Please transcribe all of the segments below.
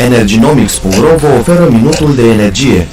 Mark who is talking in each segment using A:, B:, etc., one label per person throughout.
A: Energynomics.ro vă oferă minutul de energie.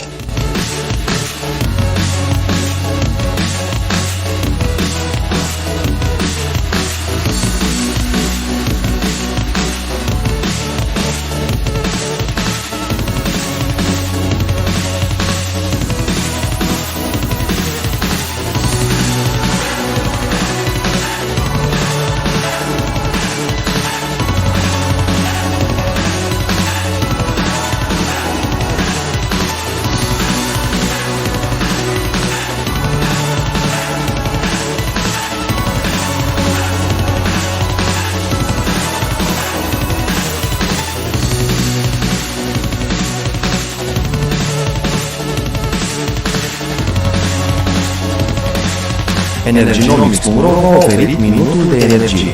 A: Energynomics.ro v-a oferit minutul de energie.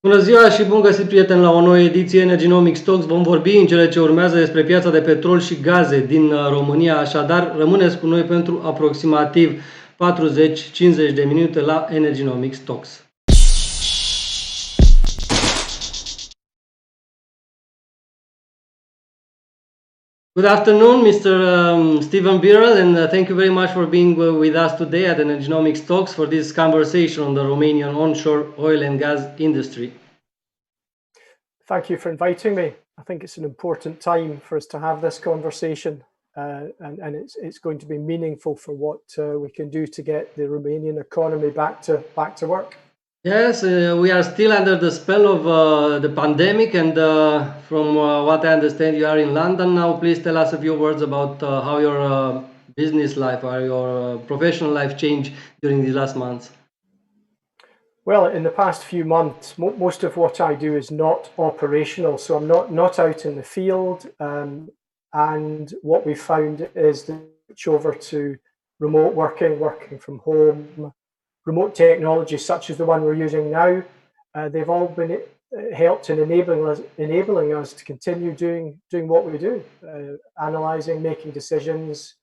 B: Bună ziua și bun găsit, prieteni, la o nouă ediție Energynomics Talks. Vom vorbi în cele ce urmează despre piața de petrol și gaze din România, așadar rămâneți cu noi pentru aproximativ 40-50 de minute la Energynomics Talks. Good afternoon, Mr. Stephen Birrell, and thank you very much for being with us today at Energynomics Talks for this conversation on the Romanian onshore oil and gas industry.
C: Thank you for inviting me. I think it's an important time for us to have this conversation, and it's going to be meaningful for what we can do to get the Romanian economy back to work.
B: Yes, we are still under the spell of the pandemic, and from what I understand, you are in London now. Please tell us a few words about how your business life or your professional life changed during these last months.
C: Well, in the past few months, most of what I do is not operational, so I'm not out in the field, and what we found is the switch over to remote working from home. Remote technologies such as the one we're using now, they've all been helped in enabling us to continue doing what we do, analysing, making decisions,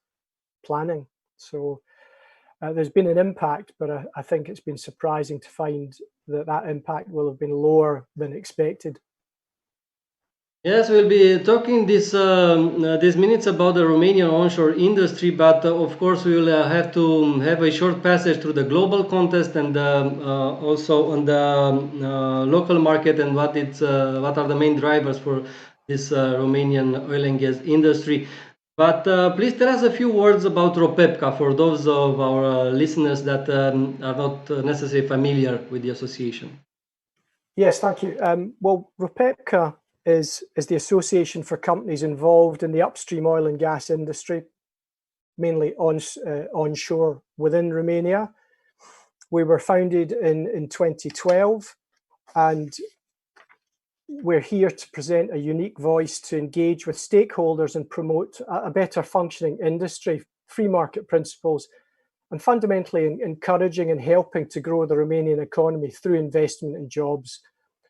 C: planning. So there's been an impact, but I think it's been surprising to find that impact will have been lower than expected.
B: Yes, we'll be talking these minutes about the Romanian onshore industry, but of course we will have to have a short passage through the global context and also on the local market and what are the main drivers for this Romanian oil and gas industry. But please tell us a few words about ROPEPCA for those of our listeners that are not necessarily familiar with the association.
C: Yes, thank you. Well, ROPEPCA is the association for companies involved in the upstream oil and gas industry, mainly onshore within Romania. We were founded in 2012, and we're here to present a unique voice to engage with stakeholders and promote a better functioning industry, free market principles, and fundamentally encouraging and helping to grow the Romanian economy through investment and jobs.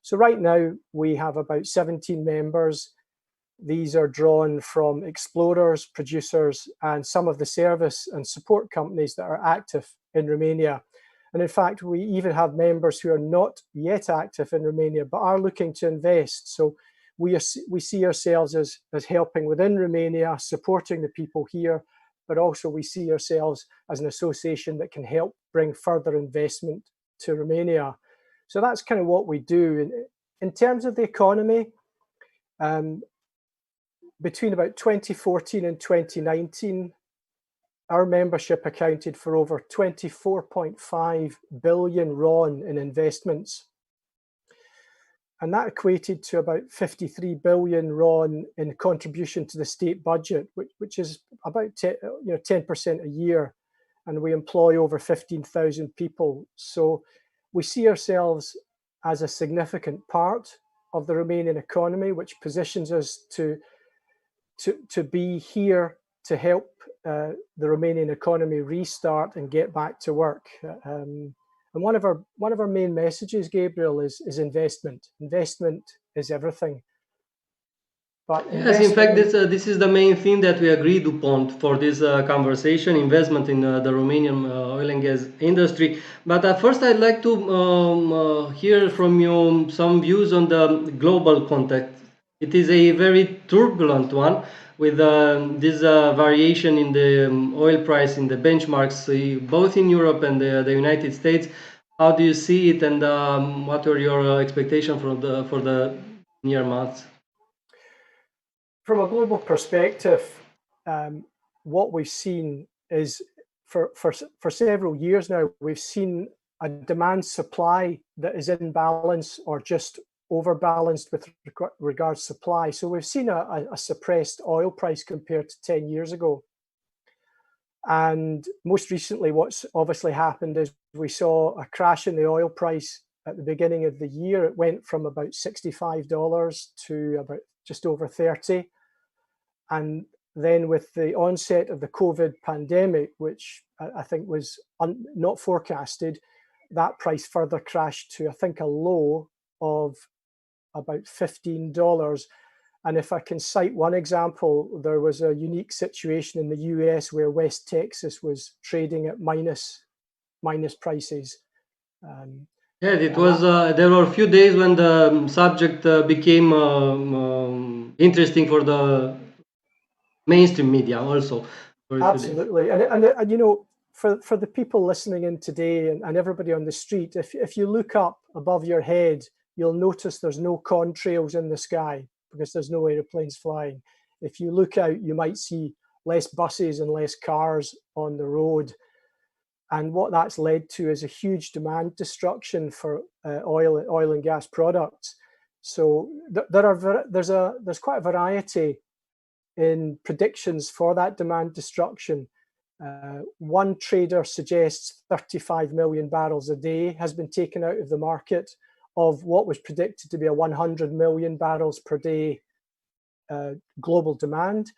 C: So right now we have about 17 members. These are drawn from explorers, producers, and some of the service and support companies that are active in Romania. And in fact, we even have members who are not yet active in Romania, but are looking to invest. So we see ourselves as helping within Romania, supporting the people here, but also we see ourselves as an association that can help bring further investment to Romania. So that's kind of what we do. In terms of the economy, between about 2014 and 2019, our membership accounted for over 24.5 billion RON in investments. And that equated to about 53 billion RON in contribution to the state budget, which is about 10% a year. And we employ over 15,000 people. So we see ourselves as a significant part of the Romanian economy, which positions us to be here to help the Romanian economy restart and get back to work. And one of our main messages, Gabriel, is investment. Investment is everything. But
B: Yes, in fact, this is the main thing that we agreed upon for this conversation: investment in the Romanian oil and gas industry. But first, I'd like to hear from you some views on the global context. It is a very turbulent one, with this variation in the oil price in the benchmarks, both in Europe and the United States. How do you see it, and what are your expectations for the near months?
C: From a global perspective, what we've seen is for several years now, we've seen a demand supply that is in balance or just overbalanced with regards to supply. So we've seen a suppressed oil price compared to 10 years ago. And most recently, what's obviously happened is we saw a crash in the oil price at the beginning of the year. It went from about $65 to about just over 30. And then with the onset of the COVID pandemic, which I think was not forecasted, that price further crashed to, I think, a low of about $15. And if I can cite one example, there was a unique situation in the US where West Texas was trading at minus prices.
B: Yes, it was. There were a few days when the subject became interesting for the mainstream media also.
C: Absolutely, and you know, for the people listening in today and everybody on the street, if you look up above your head, you'll notice there's no contrails in the sky because there's no aeroplanes flying. If you look out, you might see less buses and less cars on the road. And what that's led to is a huge demand destruction for oil and gas products. So there's quite a variety in predictions for that demand destruction. One trader suggests 35 million barrels a day has been taken out of the market of what was predicted to be a 100 million barrels per day global demand.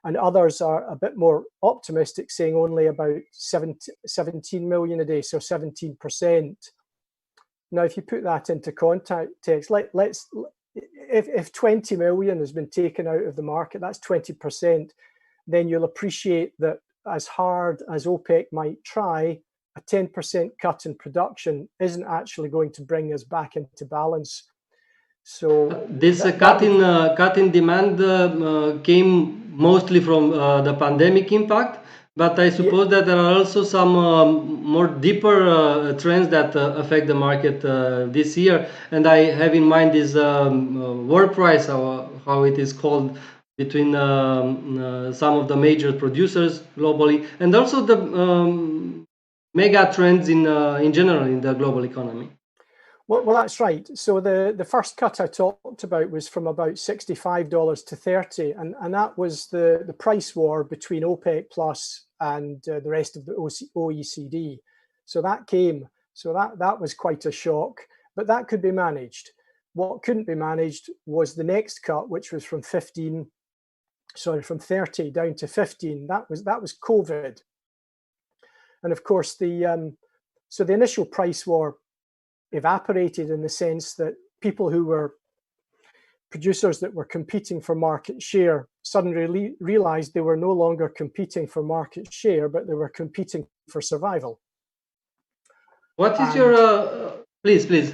C: And others are a bit more optimistic, saying only about 17 million a day, so 17%. Now, if you put that into context, if 20 million has been taken out of the market, that's 20%, then you'll appreciate that as hard as OPEC might try, a 10% cut in production isn't actually going to bring us back into balance. So
B: this cut in demand came mostly from the pandemic impact, but I suppose that there are also some more deeper trends that affect the market this year, and I have in mind this world price, how it is called, between some of the major producers globally, and also the mega trends in general in the global economy.
C: Well, that's right. So the first cut I talked about was from about $65 to 30, and that was the price war between OPEC Plus and the rest of the OECD. So that was quite a shock, but that could be managed. What couldn't be managed was the next cut, which was from 30 down to 15. That was COVID, and of course the initial price war evaporated in the sense that people who were producers that were competing for market share suddenly realized they were no longer competing for market share, but they were competing for survival.
B: What is your please?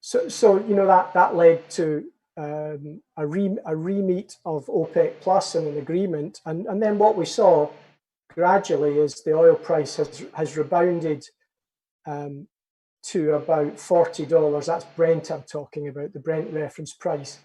C: So you know that led to a re-meet of OPEC Plus and an agreement, and then what we saw gradually is the oil price has rebounded to about $40. That's Brent I'm talking about, the Brent reference price.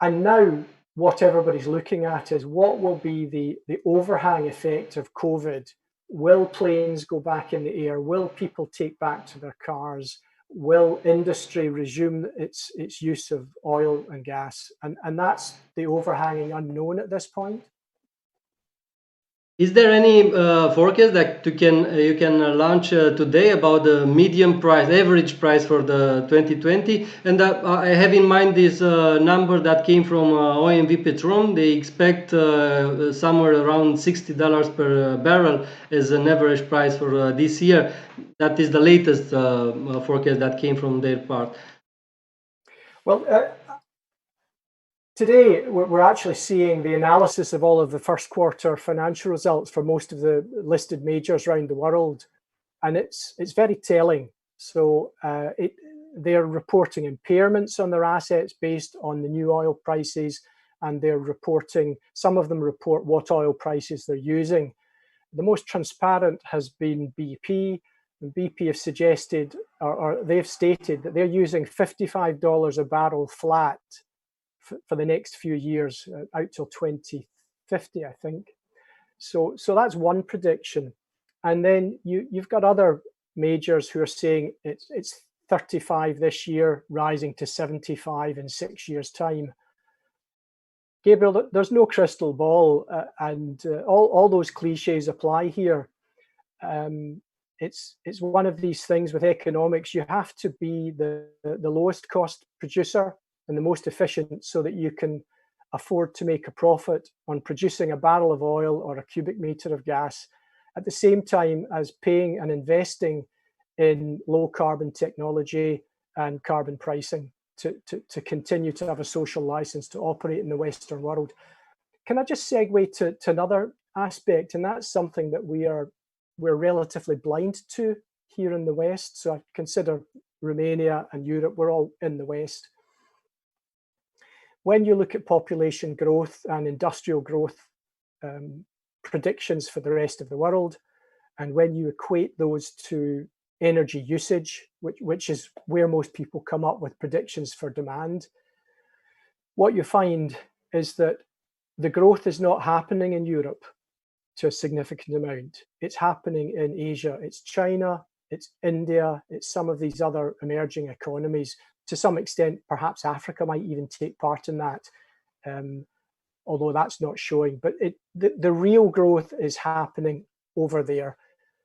C: And now what everybody's looking at is what will be the overhang effect of COVID. Will planes go back in the air? Will people take back to their cars? Will industry resume its use of oil and gas? And that's the overhanging unknown at this point.
B: Is there any forecast that you can launch today about the median price, average price for the 2020? And I have in mind this number that came from OMV Petrom. They expect somewhere around $60 per barrel as an average price for this year. That is the latest forecast that came from their part.
C: Well, Today, we're actually seeing the analysis of all of the first quarter financial results for most of the listed majors around the world, and it's very telling. So they're reporting impairments on their assets based on the new oil prices, and they're reporting, some of them report what oil prices they're using. The most transparent has been BP, and BP have suggested, or they've stated that they're using $55 a barrel flat for the next few years, out till 2050, I think. So that's one prediction. And then you've got other majors who are saying it's 35 this year, rising to 75 in 6 years' time. Gabriel, there's no crystal ball, and all those cliches apply here. It's one of these things with economics. You have to be the lowest cost producer and the most efficient so that you can afford to make a profit on producing a barrel of oil or a cubic meter of gas, at the same time as paying and investing in low carbon technology and carbon pricing to continue to have a social license to operate in the Western world. Can I just segue to another aspect? And that's something that we're relatively blind to here in the West. So I consider Romania and Europe, we're all in the West. When you look at population growth and industrial growth predictions for the rest of the world, and when you equate those to energy usage, which is where most people come up with predictions for demand, what you find is that the growth is not happening in Europe to a significant amount. It's happening in Asia, it's China, it's India, it's some of these other emerging economies. To some extent, perhaps Africa might even take part in that, although that's not showing. But the real growth is happening over there.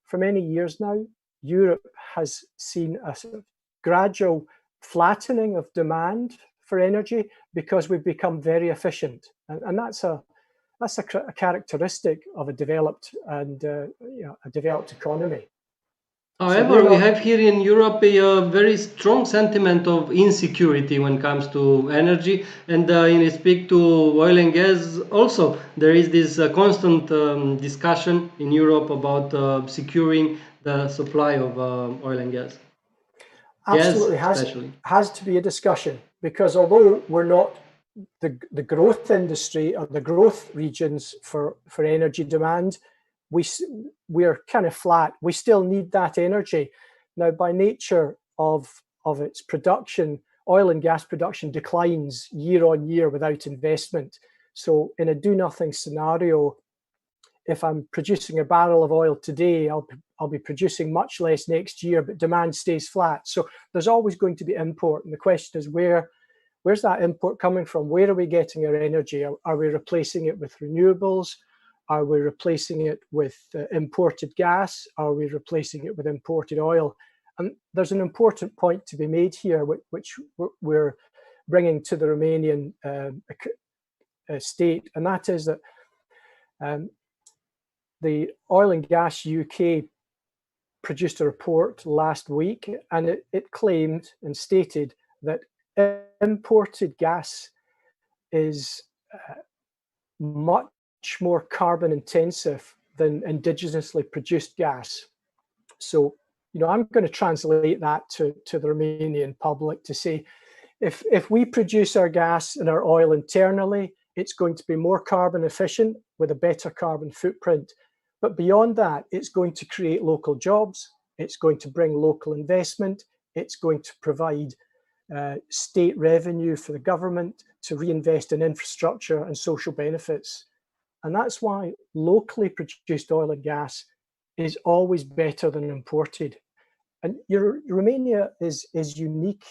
C: For many years now, Europe has seen a sort of gradual flattening of demand for energy because we've become very efficient, and that's a characteristic of a developed and a developed economy.
B: However, we have here in Europe a very strong sentiment of insecurity when it comes to energy, and in speak to oil and gas also, there is this constant discussion in Europe about securing the supply of oil and gas.
C: Absolutely, has to be a discussion, because although we're not the growth industry or the growth regions for energy demand, we're kind of flat. We still need that energy. Now, by nature of its production, oil and gas production declines year on year without investment. So in a do-nothing scenario, if I'm producing a barrel of oil today, I'll be producing much less next year, but demand stays flat. So there's always going to be import. And the question is, where's that import coming from? Where are we getting our energy? Are we replacing it with renewables? Are we replacing it with imported gas? Are we replacing it with imported oil? And there's an important point to be made here, which we're bringing to the Romanian state, and that is that the Oil and Gas UK produced a report last week, and it claimed and stated that imported gas is much more carbon intensive than indigenously produced gas. So, I'm going to translate that to the Romanian public to say, if we produce our gas and our oil internally, it's going to be more carbon efficient with a better carbon footprint. But beyond that, it's going to create local jobs. It's going to bring local investment. It's going to provide state revenue for the government to reinvest in infrastructure and social benefits. And that's why locally produced oil and gas is always better than imported. And Romania is unique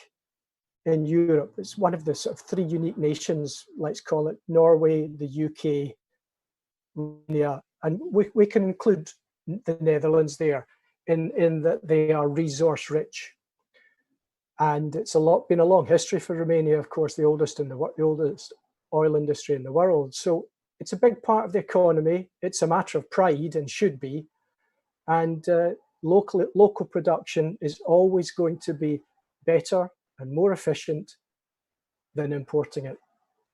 C: in Europe. It's one of the sort of three unique nations, let's call it Norway, the UK, Romania, and we can include the Netherlands there in that they are resource rich. And it's been a long history for Romania, of course, the oldest oil industry in the world. So it's a big part of the economy. It's a matter of pride and should be. And local production is always going to be better and more efficient than importing it.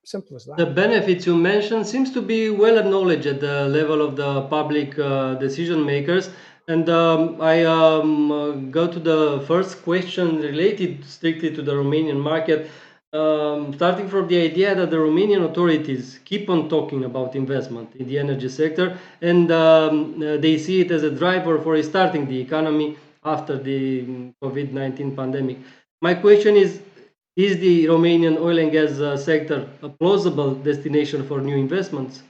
C: Simple as that.
B: The benefits you mentioned seems to be well acknowledged at the level of the public decision makers. And I go to the first question related strictly to the Romanian market, starting from the idea that the Romanian authorities keep on talking about investment in the energy sector, and they see it as a driver for restarting the economy after the COVID-19 pandemic. My question is the Romanian oil and gas sector a plausible destination for new investments?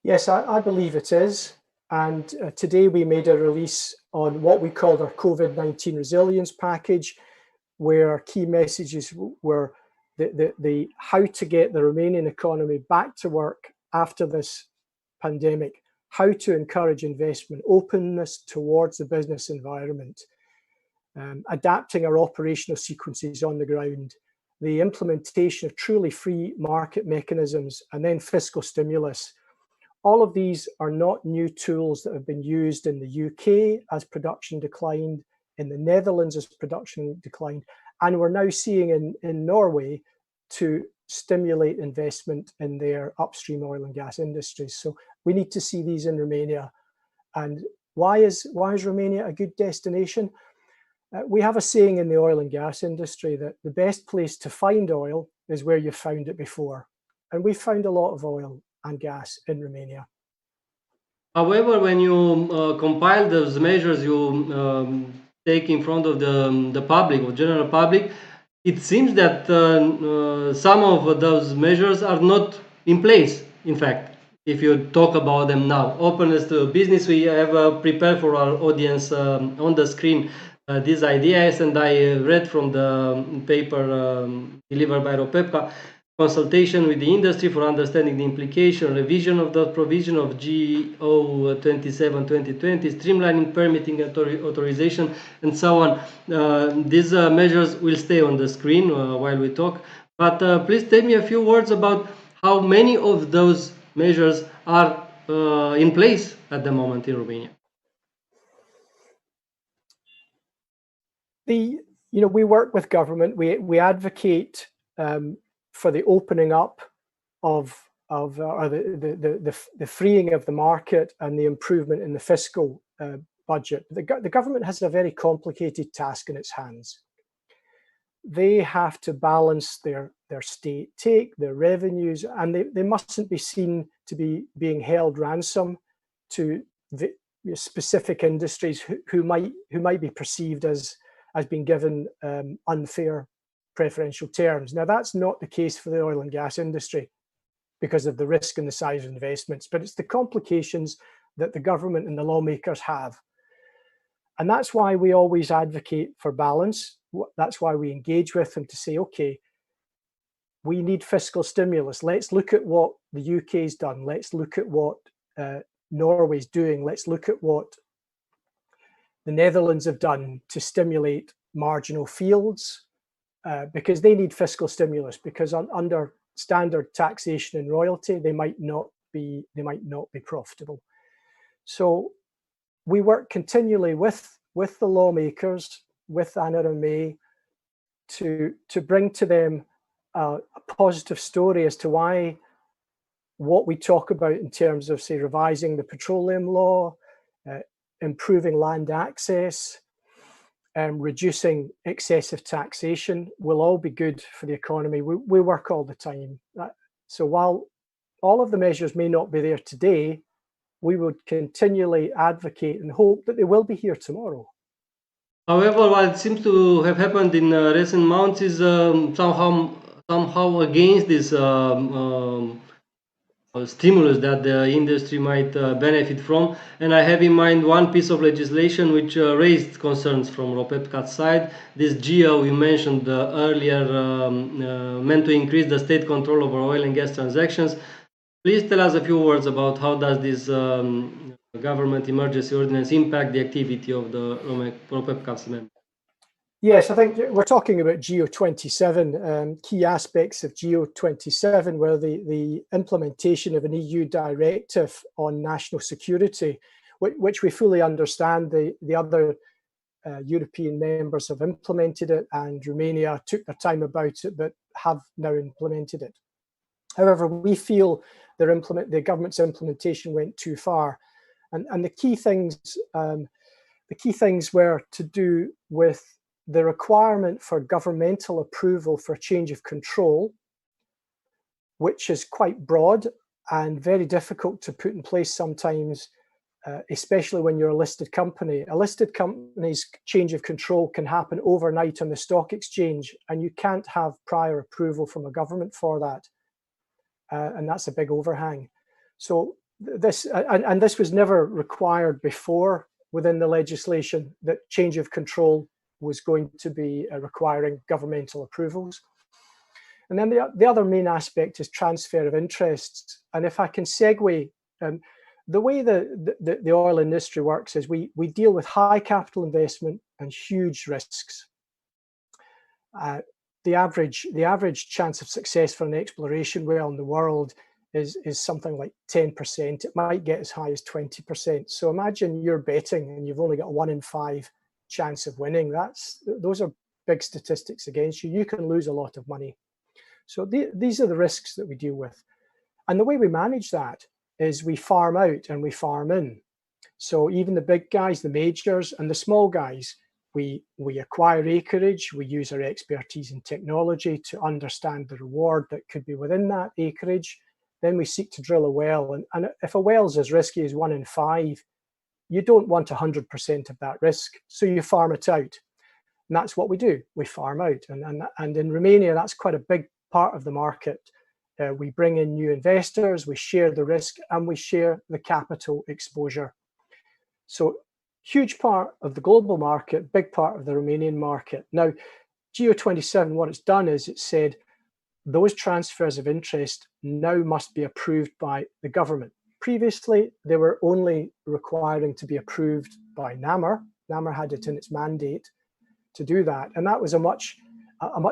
C: Yes, I believe it is. And today we made a release on what we called our COVID-19 resilience package, where our key messages were the how to get the Romanian economy back to work after this pandemic, how to encourage investment, openness towards the business environment, adapting our operational sequences on the ground, the implementation of truly free market mechanisms, and then fiscal stimulus. All of these are not new tools that have been used in the UK as production declined, in the Netherlands as production declined, and we're now seeing in Norway to stimulate investment in their upstream oil and gas industries. So we need to see these in Romania. And why is Romania a good destination? We have a saying in the oil and gas industry that the best place to find oil is where you've found it before. And we've found a lot of oil and gas in Romania.
B: However, when you compile those measures you take in front of the public or general public, it seems that some of those measures are not in place, in fact. If you talk about them now, openness to business, we have prepared for our audience on the screen these ideas, and I read from the paper delivered by ROPEPCA, consultation with the industry for understanding the implication, revision of the provision of GO 27/2020, streamlining permitting authorization, and so on. These measures will stay on the screen while we talk, but please tell me a few words about how many of those measures are in place at the moment in Romania.
C: We work with government. We advocate for the opening up of the freeing of the market and the improvement in the fiscal budget. The government has a very complicated task in its hands. They have to balance their state take, their revenues, and they mustn't be seen to be being held ransom to the specific industries who might be perceived as being given unfair preferential terms. Now, that's not the case for the oil and gas industry because of the risk and the size of investments, but it's the complications that the government and the lawmakers have. And that's why we always advocate for balance. That's why we engage with them to say, okay, we need fiscal stimulus. Let's look at what the UK's done. Let's look at what Norway's doing. Let's look at what the Netherlands have done to stimulate marginal fields, because they need fiscal stimulus, because under standard taxation and royalty, they might not be profitable. So we work continually with the lawmakers, with NRMA, to bring to them a positive story as to why what we talk about in terms of, say, revising the petroleum law, improving land access, reducing excessive taxation will all be good for the economy. We work all the time. So while all of the measures may not be there today, we would continually advocate and hope that they will be here tomorrow.
B: However, what seems to have happened in recent months is somehow against this stimulus that the industry might benefit from. And I have in mind one piece of legislation which raised concerns from ROPEPCA's side. This GO you mentioned earlier, meant to increase the state control over oil and gas transactions. Please tell us a few words about how does this government emergency ordinance impact the activity of the ROPEPCA's members?
C: Yes, I think we're talking about GO 27. Key aspects of GO 27 were the implementation of an EU directive on national security, which we fully understand. The other European members have implemented it, and Romania took their time about it, but have now implemented it. However, we feel the government's implementation went too far, and the key things were to do with the requirement for governmental approval for change of control, which is quite broad and very difficult to put in place sometimes, especially when you're a listed company. A listed company's change of control can happen overnight on the stock exchange, and you can't have prior approval from a government for that. And that's a big overhang. So this was never required before within the legislation, that change of control was going to be requiring governmental approvals. And then the other main aspect is transfer of interests. And if I can segue, the way the oil industry works is we deal with high capital investment and huge risks. The average chance of success for an exploration well in the world is something like 10%. It might get as high as 20%. So imagine you're betting and you've only got a 1 in 5 chance of winning. Those are big statistics against you. You can lose a lot of money. So these are the risks that we deal with. And the way we manage that is we farm out and we farm in. So even the big guys, the majors, and the small guys, we acquire acreage, we use our expertise in technology to understand the reward that could be within that acreage. Then we seek to drill a well. And if a well's as risky as 1 in 5, you don't want 100% of that risk. So you farm it out. And that's what we do. We farm out. And in Romania, that's quite a big part of the market. We bring in new investors, we share the risk, and we share the capital exposure. So huge part of the global market, big part of the Romanian market. Now, GEO27, what it's done is it said those transfers of interest now must be approved by the government. Previously, they were only requiring to be approved by NAMR. NAMR had it in its mandate to do that. And that was a much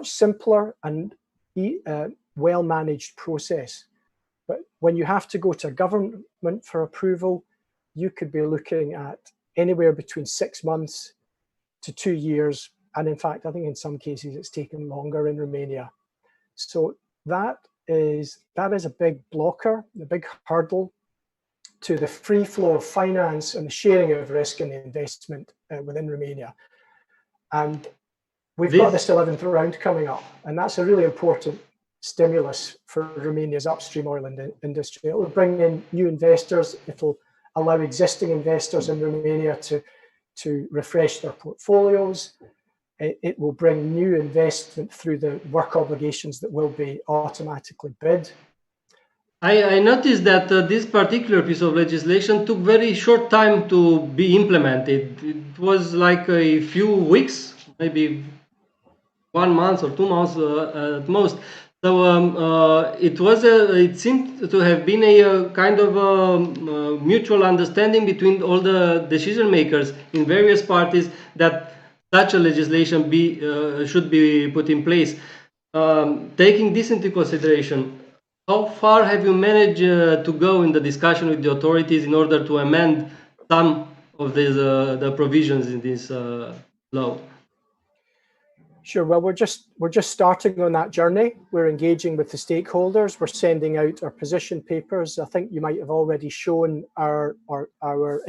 C: simpler and well-managed process. But when you have to go to a government for approval, you could be looking at anywhere between 6 months to 2 years. And in fact, I think in some cases it's taken longer in Romania. So that is a big blocker, a big hurdle to the free flow of finance and the sharing of risk and the investment within Romania. And we've got this 11th round coming up, and that's a really important stimulus for Romania's upstream oil industry. It will bring in new investors. It will allow existing investors in Romania to refresh their portfolios. It will bring new investment through the work obligations that will be automatically bid.
B: I noticed that this particular piece of legislation took very short time to be implemented. It was like a few weeks, maybe 1 month or 2 months at most. So it seemed to have been a kind of mutual understanding between all the decision makers in various parties that such a legislation should be put in place. Taking this into consideration, how far have you managed to go in the discussion with the authorities in order to amend some of the provisions in this law?
C: Sure. Well, we're just starting on that journey. We're engaging with the stakeholders. We're sending out our position papers. I think you might have already shown our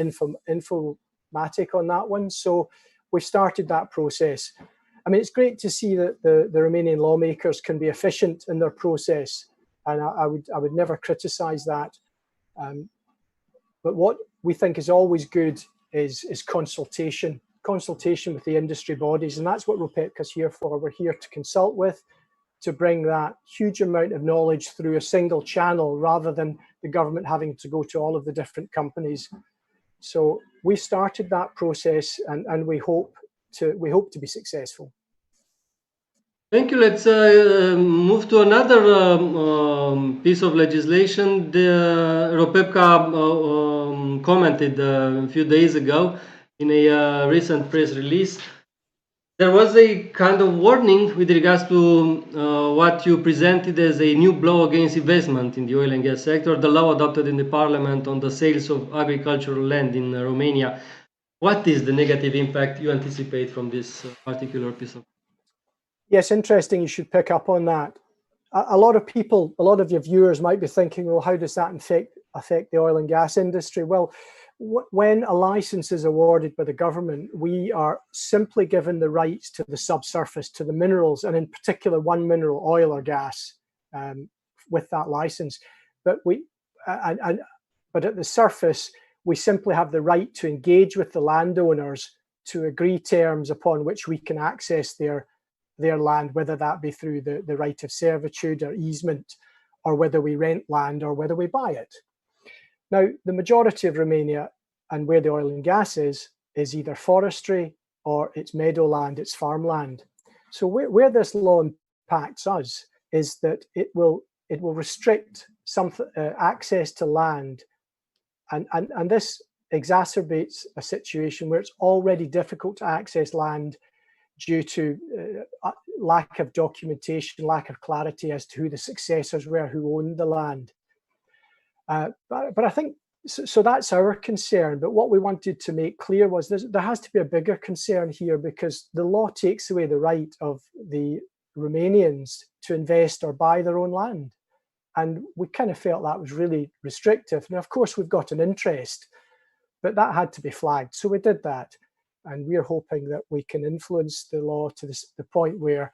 C: infomatic on that one. So we've started that process. I mean, it's great to see that the Romanian lawmakers can be efficient in their process, and I would never criticize that. But what we think is always good is consultation with the industry bodies, and that's what ROPEPCA is here for. We're here to consult with, to bring that huge amount of knowledge through a single channel rather than the government having to go to all of the different companies. So we started that process, and we hope to be successful.
B: Thank you. Let's move to another piece of legislation. The ROPEPCA commented a few days ago in a recent press release. There was a kind of warning with regards to what you presented as a new blow against investment in the oil and gas sector, the law adopted in the parliament on the sales of agricultural land in Romania. What is the negative impact you anticipate from this particular piece of?
C: Yes, interesting. You should pick up on that. A lot of people, a lot of your viewers might be thinking, well, how does that affect the oil and gas industry? Well, when a license is awarded by the government, we are simply given the rights to the subsurface, to the minerals, and in particular one mineral, oil or gas, with that license. But but at the surface, we simply have the right to engage with the landowners to agree terms upon which we can access their land, whether that be through the right of servitude or easement, or whether we rent land or whether we buy it. Now, the majority of Romania and where the oil and gas is either forestry or it's meadowland, it's farmland. So where this law impacts us is that it will restrict some access to land, and this exacerbates a situation where it's already difficult to access land due to lack of documentation, lack of clarity as to who the successors were, who owned the land. But I think, so that's our concern. But what we wanted to make clear was there has to be a bigger concern here, because the law takes away the right of the Romanians to invest or buy their own land. And we kind of felt that was really restrictive. Now, of course, we've got an interest, but that had to be flagged. So we did that. And we're hoping that we can influence the law to the point where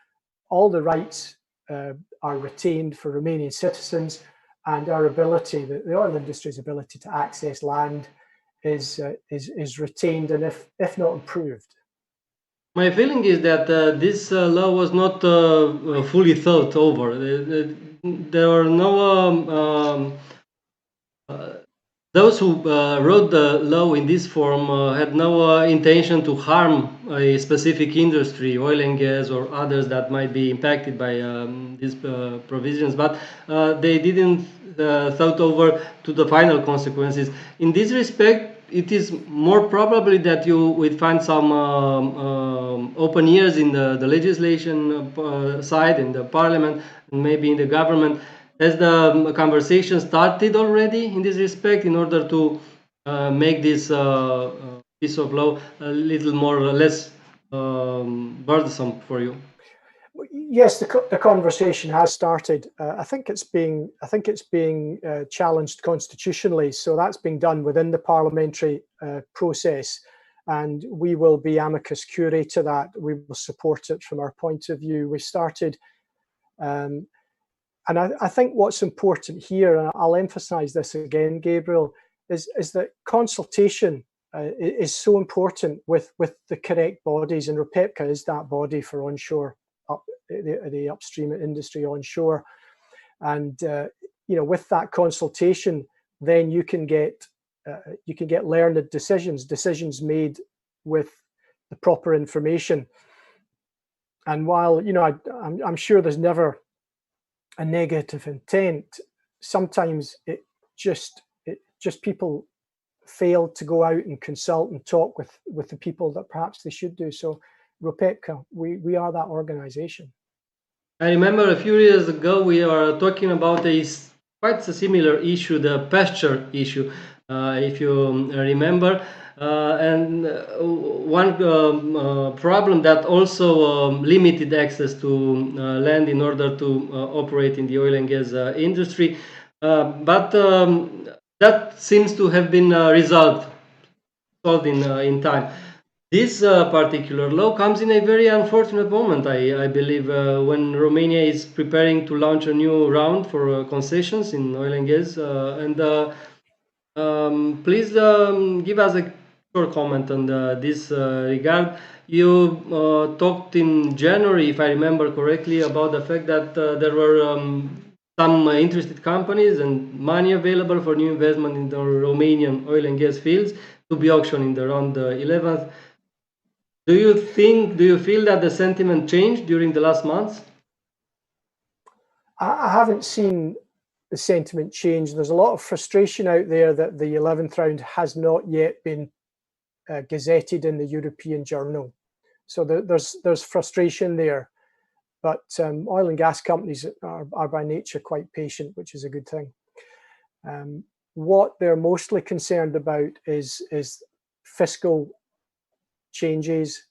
C: all the rights are retained for Romanian citizens, and our ability, the oil industry's ability to access land is retained, and if not improved.
B: My feeling is that this law was not fully thought over. There are no those who wrote the law in this form had no intention to harm a specific industry, oil and gas or others that might be impacted by these provisions, but they didn't thought over to the final consequences. In this respect, it is more probably that you would find some open ears in the legislation side, in the parliament, and maybe in the government. Has the conversation started already in this respect in order to make this piece of law a little more or less burdensome for you?
C: Yes, the conversation has started. I think it's being challenged constitutionally, so that's being done within the parliamentary process, and we will be amicus curiae to that. We will support it from our point of view. We started. And I think what's important here, and I'll emphasize this again, Gabriel, is that consultation is so important with the correct bodies, and ROPEPCA is that body for onshore, the upstream industry onshore. And with that consultation, then you can get learned decisions made with the proper information. And while I'm sure there's never a negative intent, sometimes it just people fail to go out and consult and talk with the people that perhaps they should do. So ROPEPCA, we are that organization.
B: I remember a few years ago we were talking about quite a similar issue, the pasture issue, if you remember. And one problem that also limited access to land in order to operate in the oil and gas industry. But that seems to have been solved in time. This particular law comes in a very unfortunate moment, I believe, when Romania is preparing to launch a new round for concessions in oil and gas. Please give us a short comment on this regard. You talked in January, if I remember correctly, about the fact that there were some interested companies and money available for new investment in the Romanian oil and gas fields to be auctioned in the round 11th. Do you feel that the sentiment changed during the last months?
C: I haven't seen the sentiment change. There's a lot of frustration out there that the 11th round has not yet been gazetted in the European Journal. So there's frustration there. But oil and gas companies are by nature quite patient, which is a good thing. What they're mostly concerned about is fiscal changes,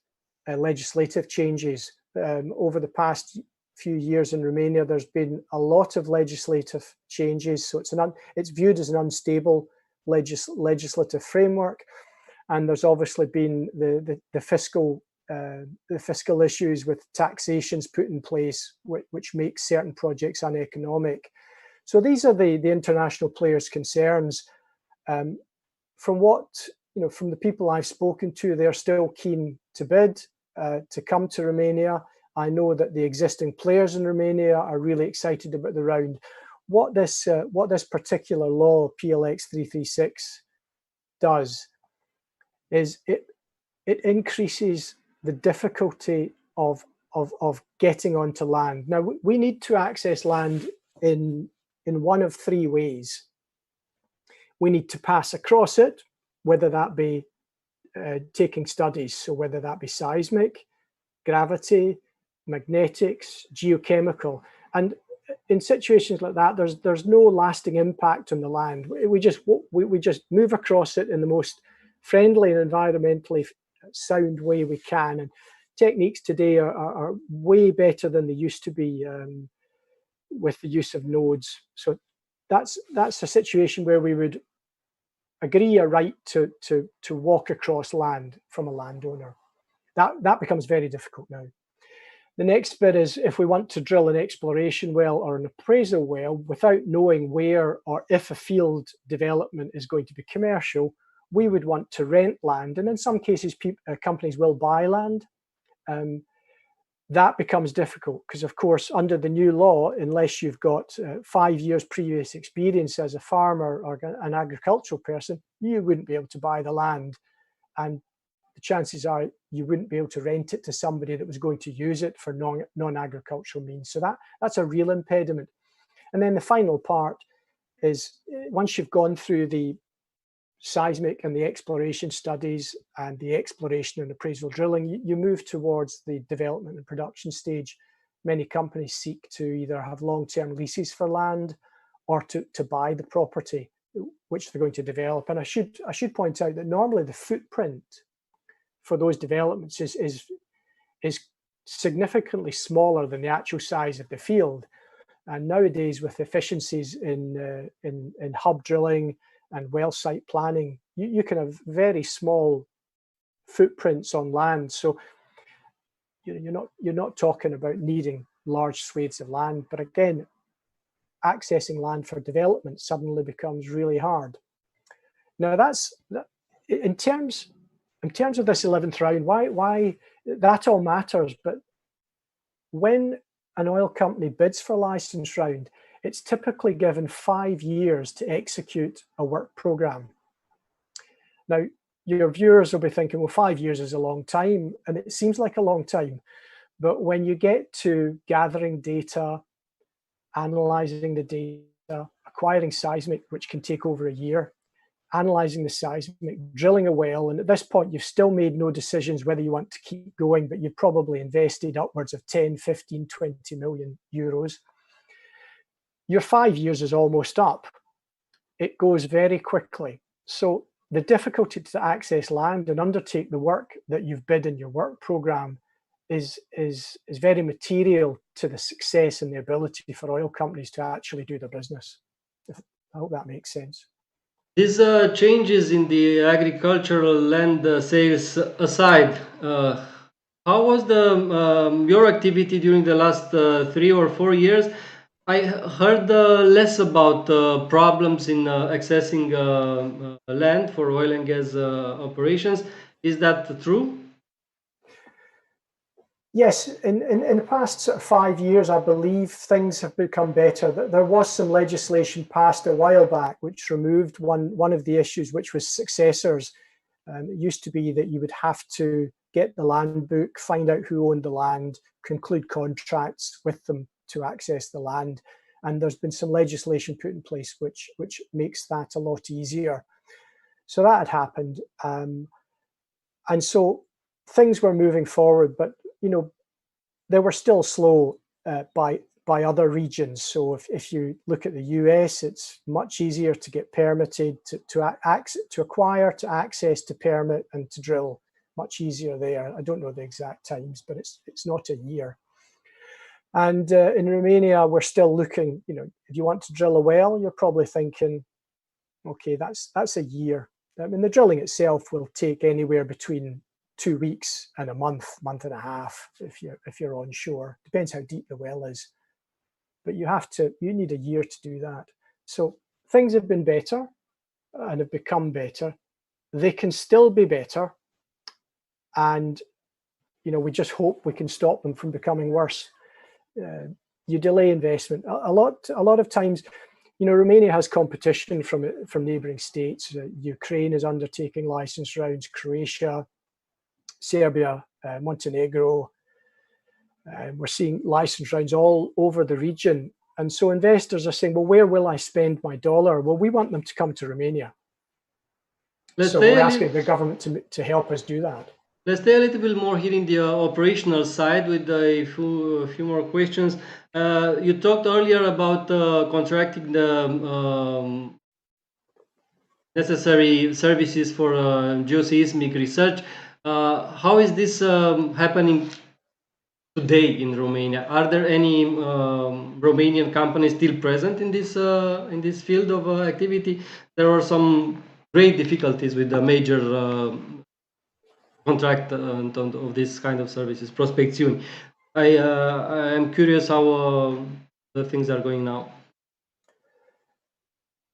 C: legislative changes over the past few years in Romania, there's been a lot of legislative changes. So it's viewed as an unstable legislative framework. And there's obviously been the fiscal issues with taxations put in place, which makes certain projects uneconomic. So these are the international players' concerns. From the people I've spoken to, they're still keen to bid, to come to Romania. I know that the existing players in Romania are really excited about the round. What this particular law, PLX 336, does is it increases the difficulty of getting onto land. Now, we need to access land in one of three ways. We need to pass across it, whether that be taking studies, so whether that be seismic, gravity, magnetics, geochemical. And in situations like that, there's no lasting impact on the land. We just move across it in the most friendly and environmentally sound way we can. And techniques today are way better than they used to be with the use of nodes. So that's a situation where we would agree a right to walk across land from a landowner. That becomes very difficult now. The next bit is if we want to drill an exploration well or an appraisal well without knowing where or if a field development is going to be commercial, we would want to rent land. And in some cases, companies will buy land. That becomes difficult because, of course, under the new law, unless you've got 5 years previous experience as a farmer or an agricultural person, you wouldn't be able to buy the land. And the chances are you wouldn't be able to rent it to somebody that was going to use it for non-agricultural means. So that's a real impediment. And then the final part is once you've gone through the seismic and the exploration studies and the exploration and appraisal drilling, you move towards the development and production stage. Many companies seek to either have long-term leases for land or to buy the property which they're going to develop. And I should point out that normally the footprint for those developments is significantly smaller than the actual size of the field. And nowadays, with efficiencies in hub drilling and well site planning, you can have very small footprints on land. So you're not talking about needing large swathes of land. But again, accessing land for development suddenly becomes really hard. Now in terms of this 11th round, why that all matters. But when an oil company bids for a license round, it's typically given 5 years to execute a work program. Now, your viewers will be thinking, well, 5 years is a long time, and it seems like a long time. But when you get to gathering data, analyzing the data, acquiring seismic, which can take over a year, analyzing the seismic, drilling a well, and at this point, you've still made no decisions whether you want to keep going, but you've probably invested upwards of 10, 15, 20 million euros. Your 5 years is almost up. It goes very quickly. So the difficulty to access land and undertake the work that you've bid in your work program is very material to the success and the ability for oil companies to actually do their business. I hope that makes sense.
B: These changes in the agricultural land sales aside, how was your activity during the last 3 or 4 years? I heard less about problems in accessing land for oil and gas operations. Is that true?
C: Yes, in the past sort of 5 years, I believe things have become better. There was some legislation passed a while back which removed one of the issues, which was successors. It used to be that you would have to get the land book, find out who owned the land, conclude contracts with them to access the land. And there's been some legislation put in place which makes that a lot easier. So that had happened. And so things were moving forward, but they were still slow by other regions. So if you look at the US, it's much easier to get permitted, to acquire, to access, to permit, and to drill much easier there. I don't know the exact times, but it's not a year. And in Romania, we're still looking, if you want to drill a well, you're probably thinking, okay, that's a year. I mean, the drilling itself will take anywhere between 2 weeks and a month and a half if you're onshore. Depends how deep the well is. But you need a year to do that. So things have been better and have become better. They can still be better. And, we just hope we can stop them from becoming worse. You delay investment. A lot of times, Romania has competition from neighboring states. Ukraine is undertaking license rounds, Croatia, Serbia, Montenegro. We're seeing license rounds all over the region. And so investors are saying, well, where will I spend my dollar? Well, we want them to come to Romania. So we're asking the government to help us do that.
B: Let's stay a little bit more here in the operational side with a few more questions. You talked earlier about contracting the necessary services for geoseismic research. How is this happening today in Romania? Are there any Romanian companies still present in this field of activity? There are some great difficulties with the major contract of this kind of services, prospecțiuni. I'm curious how the things are going now.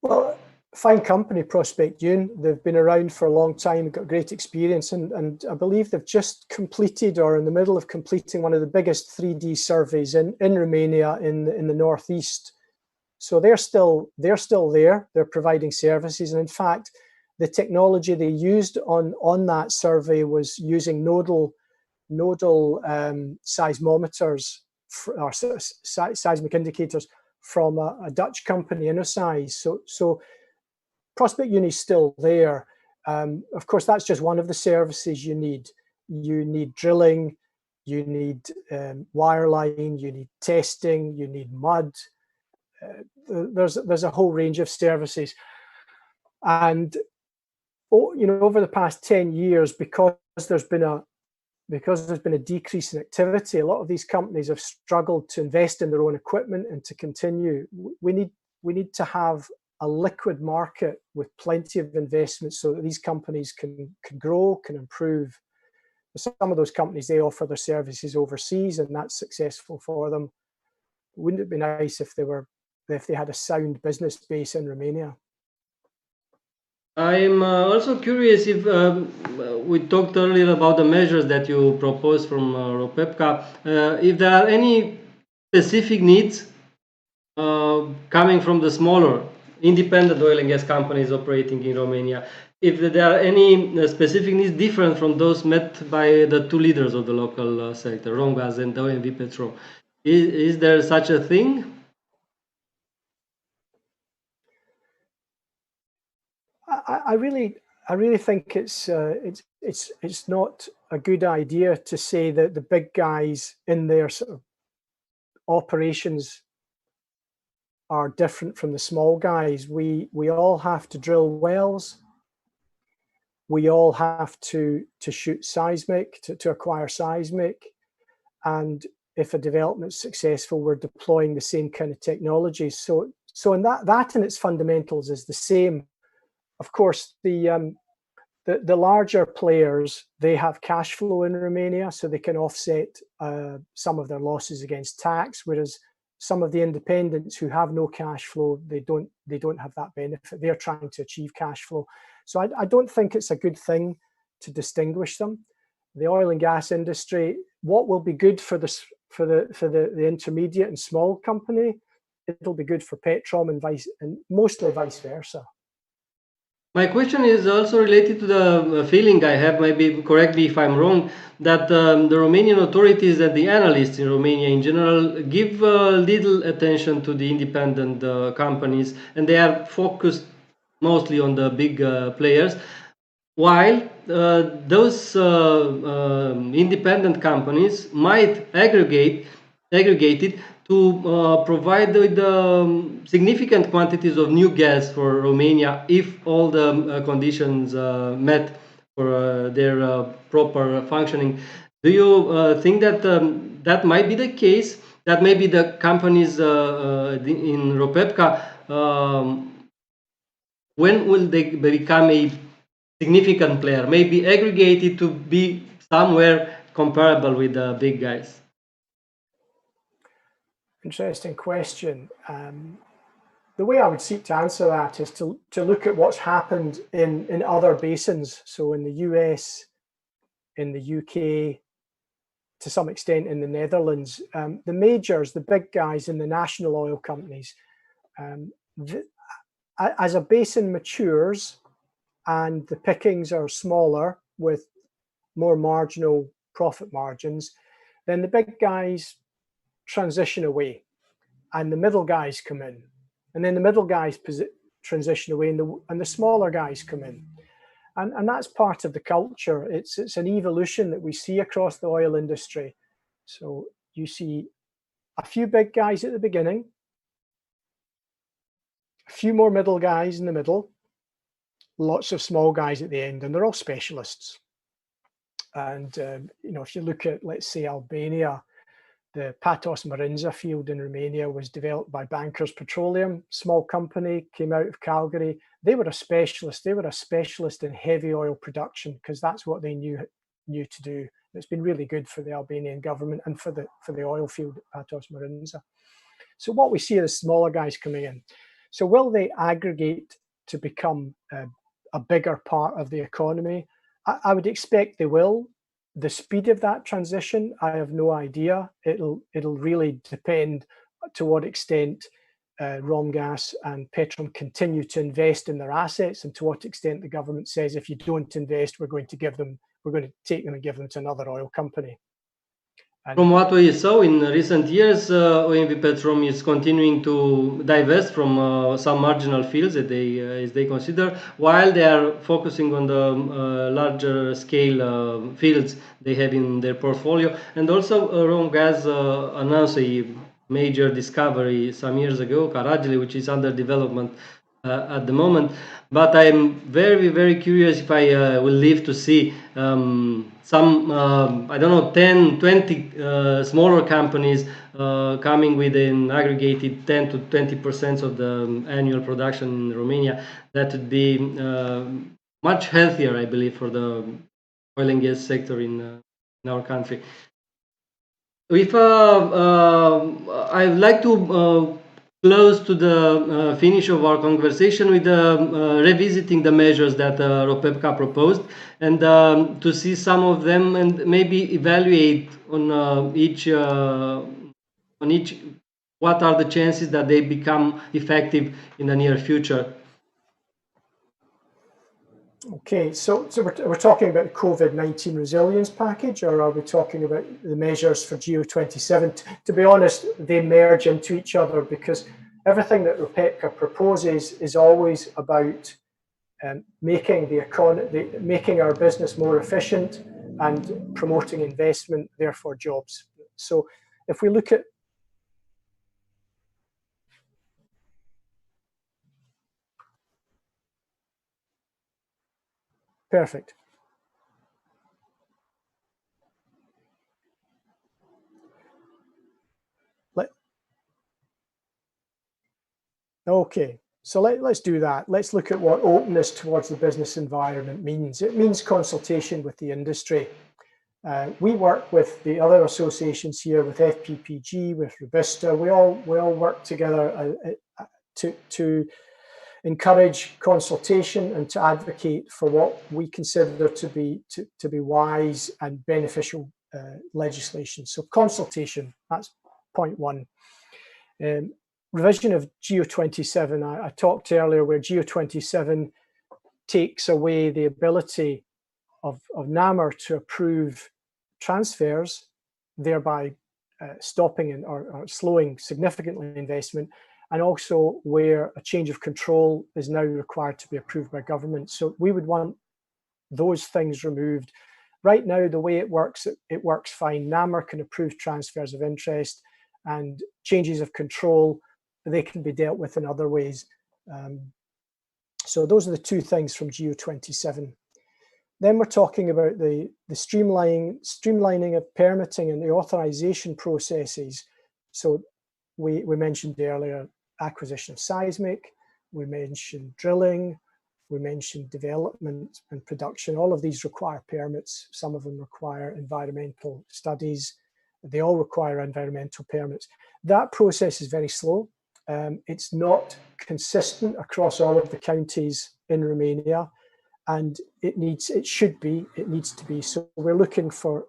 C: Well, fine company, Prospecțiuni. They've been around for a long time, got great experience, and I believe they've just completed or in the middle of completing one of the biggest 3D surveys in Romania in the northeast. So they're still there. They're providing services, and in fact, the technology they used on that survey was using nodal seismometers or seismic indicators from a Dutch company, Inosize. So Prospecțiuni is still there. Of course, that's just one of the services you need. You need drilling, you need wireline, you need testing, you need mud. There's a whole range of services. And over the past 10 years, because there's been a decrease in activity, a lot of these companies have struggled to invest in their own equipment and to continue. We need to have a liquid market with plenty of investment so that these companies can grow, can improve. Some of those companies, they offer their services overseas, and that's successful for them. Wouldn't it be nice if they had a sound business base in Romania?
B: I'm also curious if we talked earlier about the measures that you proposed from ROPEPCA, if there are any specific needs coming from the smaller independent oil and gas companies operating in Romania, if there are any specific needs different from those met by the two leaders of the local sector, Romgaz and O&G Petrom. Is there such a thing?
C: I really think it's not a good idea to say that the big guys in their sort of operations are different from the small guys. We all have to drill wells. We all have to shoot seismic, to acquire seismic. And if a development's successful, we're deploying the same kind of technology. So in that in its fundamentals is the same. Of course, the larger players, they have cash flow in Romania, so they can offset some of their losses against tax, whereas some of the independents who have no cash flow, they don't have that benefit. They're trying to achieve cash flow. So I don't think it's a good thing to distinguish them. The oil and gas industry, what will be good for the intermediate and small company, it'll be good for Petrom and mostly vice versa.
B: My question is also related to the feeling I have, maybe correct me if I'm wrong, that the Romanian authorities and the analysts in Romania in general give little attention to the independent companies, and they are focused mostly on the big players, while those independent companies might aggregate it to provide with significant quantities of new gas for Romania if all the conditions met for their proper functioning. Do you think that that might be the case? That maybe the companies in ROPEPCA, when will they become a significant player? Maybe aggregated to be somewhere comparable with the big guys?
C: Interesting question. The way I would seek to answer that is to look at what's happened in other basins. So in the US, in the UK, to some extent in the Netherlands, the majors, the big guys in the national oil companies, as a basin matures and the pickings are smaller with more marginal profit margins, then the big guys transition away and the middle guys come in. And then the middle guys transition away and the smaller guys come in. And that's part of the culture. It's an evolution that we see across the oil industry. So you see a few big guys at the beginning, a few more middle guys in the middle, lots of small guys at the end, and they're all specialists. And if you look at, let's say, Albania, the Patos Marinza field in Romania was developed by Bankers Petroleum, small company, came out of Calgary. They were a specialist. They were a specialist in heavy oil production because that's what they knew to do. It's been really good for the Albanian government and for the oil field at Patos Marinza. So what we see are the smaller guys coming in. So will they aggregate to become a bigger part of the economy? I would expect they will. The speed of that transition, I have no idea. It'll really depend to what extent Romgas and Petrom continue to invest in their assets, and to what extent the government says, if you don't invest, we're going to take them and give them to another oil company.
B: From what we saw in recent years, OMV Petrom is continuing to divest from some marginal fields that they consider, while they are focusing on the larger scale fields they have in their portfolio. And also, Romgaz announced a major discovery some years ago, Karagele, which is under development at the moment. But I'm very, very curious if I will live to see some, I don't know, 10, 20 smaller companies coming with an aggregated 10 to 20% of the annual production in Romania. That would be much healthier, I believe, for the oil and gas sector in our country. If I'd like to close to the finish of our conversation with revisiting the measures that ROPEPCA proposed, and to see some of them and maybe evaluate on each what are the chances that they become effective in the near future.
C: Okay, so we're talking about the COVID-19 resilience package, or are we talking about the measures for GEO27? To be honest, they merge into each other, because everything that ROPEPCA proposes is always about making our business more efficient and promoting investment, therefore jobs. So if we look at perfect. Okay, so let's do that. Let's look at what openness towards the business environment means. It means consultation with the industry. We work with the other associations here, with FPPG, with Robusta. We all work together to encourage consultation and to advocate for what we consider to be wise and beneficial legislation. So consultation, that's point one. Revision of GEO27, I talked earlier where GEO27 takes away the ability of NAMR to approve transfers, thereby stopping or slowing significantly investment, and also where a change of control is now required to be approved by government. So we would want those things removed. Right now, the way it works fine. NAMR can approve transfers of interest, and changes of control, they can be dealt with in other ways. So those are the two things from GEO27. Then we're talking about the streamlining of permitting and the authorization processes. So we mentioned earlier acquisition of seismic, we mentioned drilling, we mentioned development and production. All of these require permits. Some of them require environmental studies. They all require environmental permits. That process is very slow. It's not consistent across all of the counties in Romania, and it needs to be. So we're looking for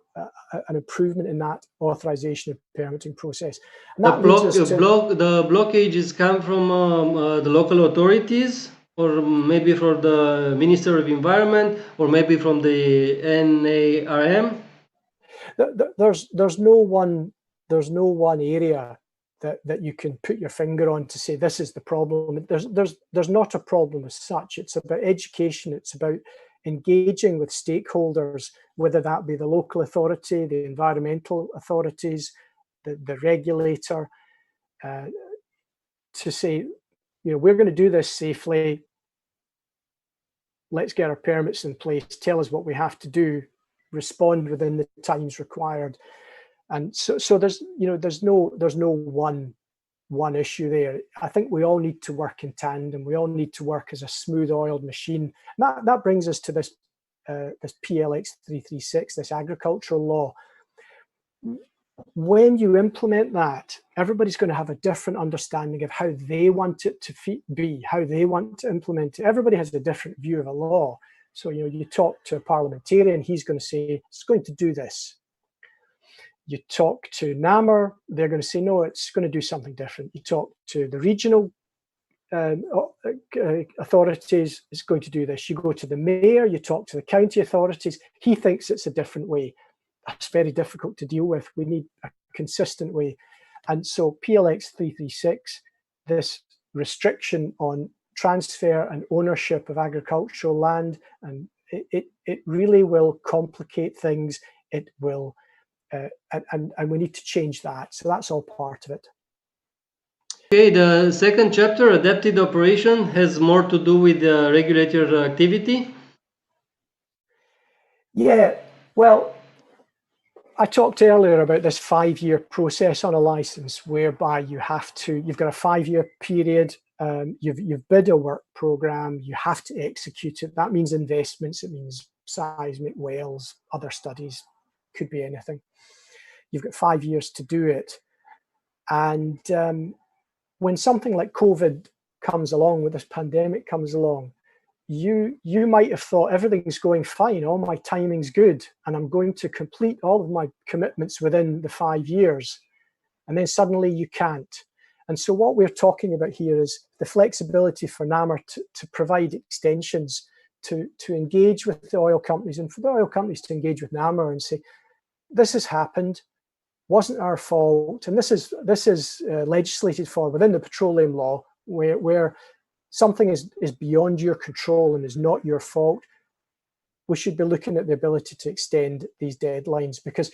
C: an improvement in that authorization of permitting process. And that
B: the blockages come from the local authorities, or maybe from the Minister of Environment, or maybe from the NARM.
C: There's no one area that you can put your finger on to say this is the problem. There's not a problem as such. It's about education. It's about engaging with stakeholders, whether that be the local authority, the environmental authorities, the regulator, to say, we're going to do this safely. Let's get our permits in place. Tell us what we have to do. Respond within the times required. And so there's no one issue there. I think we all need to work in tandem. We all need to work as a smooth-oiled machine. And that brings us to this PLX 336, this agricultural law. When you implement that, everybody's going to have a different understanding of how they want it to be, how they want to implement it. Everybody has a different view of a law. So you talk to a parliamentarian, he's going to say it's going to do this. You talk to NAMR, they're going to say, no, it's going to do something different. You talk to the regional authorities, it's going to do this. You go to the mayor, you talk to the county authorities, he thinks it's a different way. That's very difficult to deal with. We need a consistent way. And so PLX 336, this restriction on transfer and ownership of agricultural land, and it really will complicate things. It will and we need to change that. So that's all part of it.
B: Okay, the second chapter, adapted operation, has more to do with the regulator activity. Yeah, well, I talked earlier about this 5-year process on a license, whereby you've got a 5-year period. You've bid a work program, you have to execute it. That means investments, it means seismic, wells, other studies, could be anything. You've got 5 years to do it. And when something like COVID comes along, with this pandemic comes along, you might have thought everything's going fine, all my timing's good, and I'm going to complete all of my commitments within the 5 years. And then suddenly you can't. And so what we're talking about here is the flexibility for NAMR to provide extensions, to engage with the oil companies, and for the oil companies to engage with NAMR and say, this has happened, wasn't our fault, and this is legislated for within the petroleum law, where something is beyond your control and is not your fault. We should be looking at the ability to extend these deadlines, because,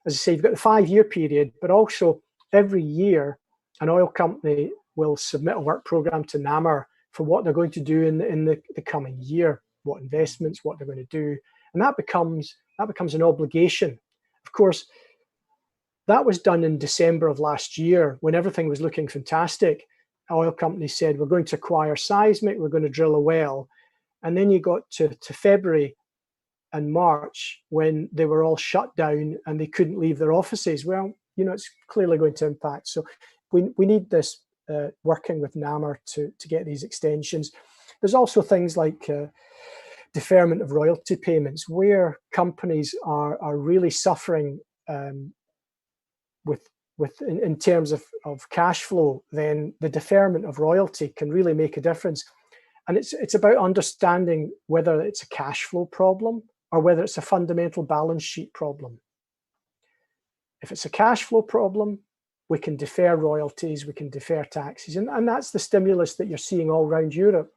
B: as I say, you've got the 5-year period, but also every year an oil company will submit a work program to NAMR for what they're going to do in the coming year, what investments, what they're going to do, and that becomes an obligation. Of course, that was done in December of last year when everything was looking fantastic. Oil companies said, we're going to acquire seismic, we're going to drill a well. And then you got to February and March when they were all shut down and they couldn't leave their offices. Well, it's clearly going to impact. So we need this working with NAMR to get these extensions. There's also things like deferment of royalty payments, where companies are really suffering in terms of cash flow. Then the deferment of royalty can really make a difference. And it's about understanding whether it's a cash flow problem or whether it's a fundamental balance sheet problem. If it's a cash flow problem, we can defer royalties, we can defer taxes. And that's the stimulus that you're seeing all around Europe.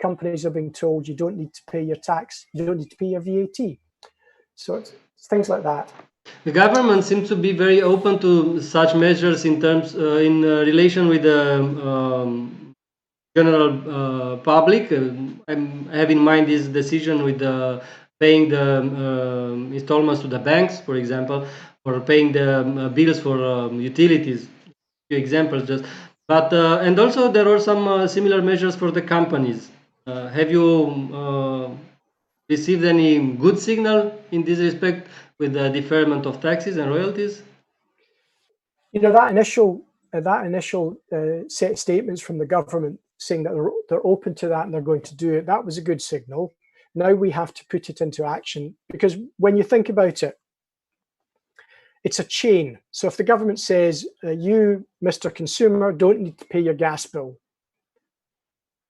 B: Companies are being told you don't need to pay your tax, you don't need to pay your VAT. So it's things like that. The government seems to be very open to such measures in relation with the general public. I have in mind this decision with paying the installments to the banks, for example, or paying the bills for utilities. Few examples just, but and also there are some similar measures for the companies. Have you received any good signal in this respect with the deferment of taxes and royalties?
C: You know, that initial set of statements from the government saying that they're open to that and they're going to do it, that was a good signal. Now we have to put it into action, because when you think about it, it's a chain. So if the government says, you, Mr. Consumer, don't need to pay your gas bill,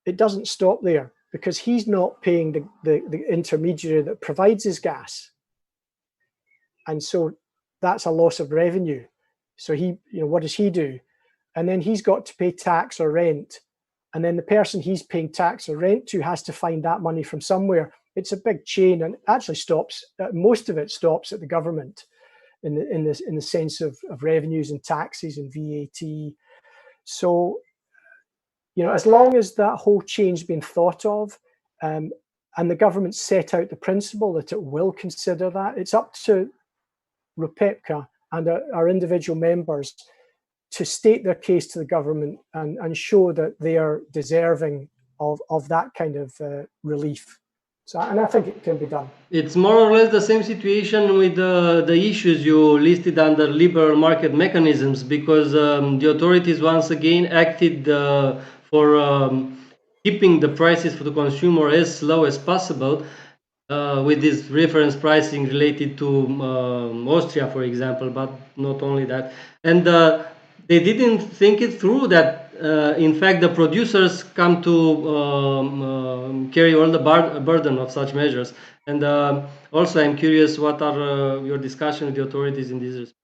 C: it doesn't stop there, because he's not paying the intermediary that provides his gas. And so that's a loss of revenue. So he, you know, what does he do? And then he's got to pay tax or rent. And then the person he's paying tax or rent to has to find that money from somewhere. It's a big chain, and actually stops, most of it stops at the government in the sense of revenues and taxes and VAT. So, you know, as long as that whole chain's been thought of, and the government set out the principle that it will consider that, it's up to ROPEPCA and our individual members to state their case to the government and show that they are deserving of that kind of relief. So, and I think it can be done.
B: It's more or less the same situation with the issues you listed under liberal market mechanisms, because the authorities once again acted for keeping the prices for the consumer as low as possible, with this reference pricing related to Austria, for example, but not only that. And they didn't think it through that in fact the producers come to carry all the burden of such measures. And also I'm curious, what are your discussions with the authorities in this respect?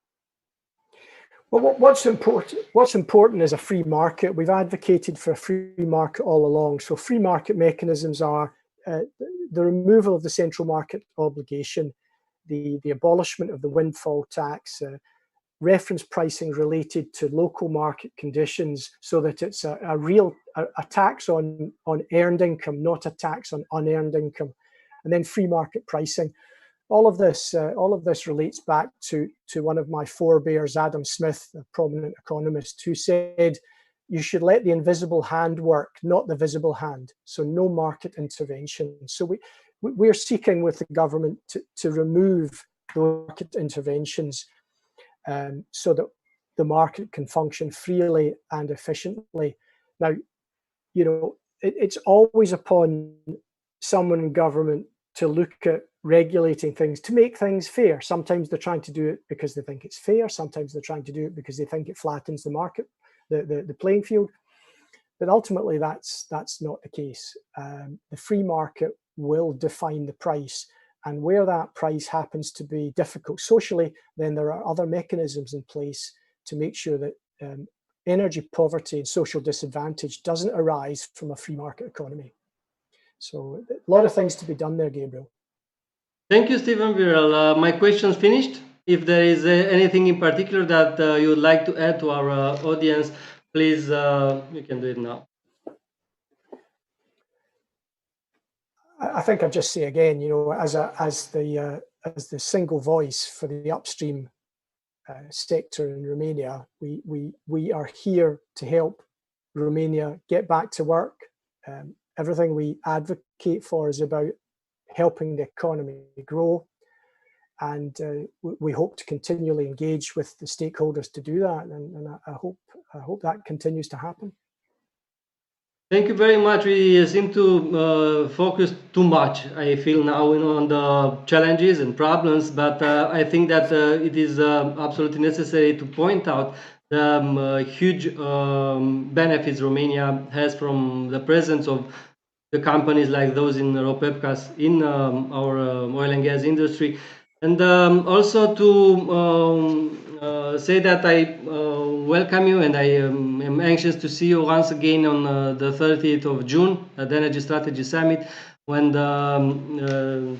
C: Well, what's important is a free market. We've advocated for a free market all along. So free market mechanisms are the removal of the central market obligation, the abolishment of the windfall tax, reference pricing related to local market conditions, so that it's a real tax on earned income, not a tax on unearned income, and then free market pricing. All of this relates back to one of my forebears, Adam Smith, a prominent economist, who said you should let the invisible hand work, not the visible hand. So no market intervention. So we're seeking with the government to remove the market interventions, so that the market can function freely and efficiently. Now, you know, it's always upon someone in government to look at regulating things to make things fair. Sometimes they're trying to do it because they think it's fair. Sometimes they're trying to do it because they think it flattens the market, the playing field. But ultimately, that's not the case. The free market will define the price. And where that price happens to be difficult socially, then there are other mechanisms in place to make sure that energy poverty and social disadvantage doesn't arise from a free market economy. So a lot of things to be done there, Gabriel.
B: Thank you, Stephen Birrell. My question's finished. If there is anything in particular that you would like to add to our audience, please, you can do it now.
C: I think I'd just say again, you know, as the single voice for the upstream sector in Romania, we are here to help Romania get back to work. Everything we advocate for is about helping the economy grow, and we hope to continually engage with the stakeholders to do that, and I hope that continues to happen.
B: Thank you very much. We seem to focus too much, I feel now, on the challenges and problems, but I think that it is absolutely necessary to point out the huge benefits Romania has from the presence of the companies like those in ROPEPCA in our oil and gas industry. And also to say that I welcome you, and I am anxious to see you once again on the 30th of June at the Energy Strategy Summit, when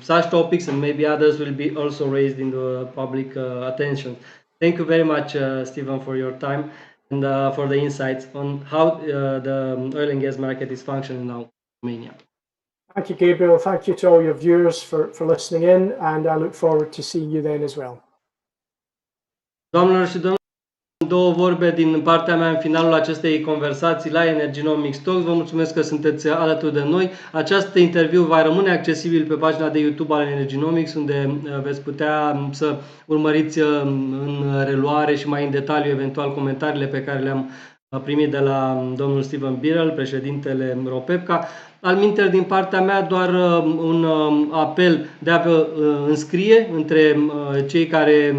B: such topics and maybe others will be also raised in the public attention. Thank you very much, Stephen, for your time. and for the insights on how the oil and gas market is functioning now in Romania.
C: Thank you, Gabriel. Thank you to all your viewers for listening in, and I look forward to seeing you then as well.
B: Doamnelor și domnilor, două vorbe din partea mea în finalul acestei conversații la Energynomics Talks. Vă mulțumesc că sunteți alături de noi. Acest interviu va rămâne accesibil pe pagina de YouTube al Energynomics, unde veți putea să urmăriți în reluare și mai în detaliu eventual comentariile pe care le-am primit de la domnul Stephen Birrell, președintele ROPEPCA. Alminteri, din partea mea, doar un apel de a vă înscrie între cei care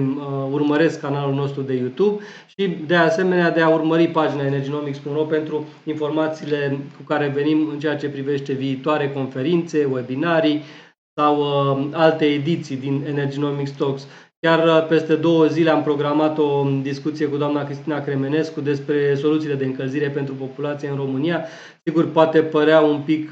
B: urmăresc canalul nostru de YouTube și de asemenea de a urmări pagina energynomics.ro pentru informațiile cu care venim în ceea ce privește viitoare conferințe, webinarii sau alte ediții din Energynomics Talks. Chiar peste 2 zile am programat o discuție cu doamna Cristina Cremenescu despre soluțiile de încălzire pentru populație în România. Sigur, poate părea un pic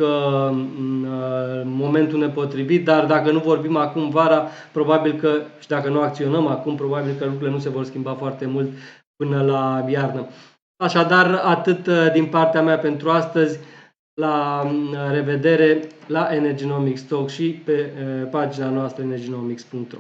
B: momentul nepotrivit, dar dacă nu vorbim acum vara, probabil că, și dacă nu acționăm acum, probabil că lucrurile nu se vor schimba foarte mult până la iarnă. Așadar, atât din partea mea pentru astăzi. La revedere la Energynomics Talk și pe pagina noastră energynomics.ro.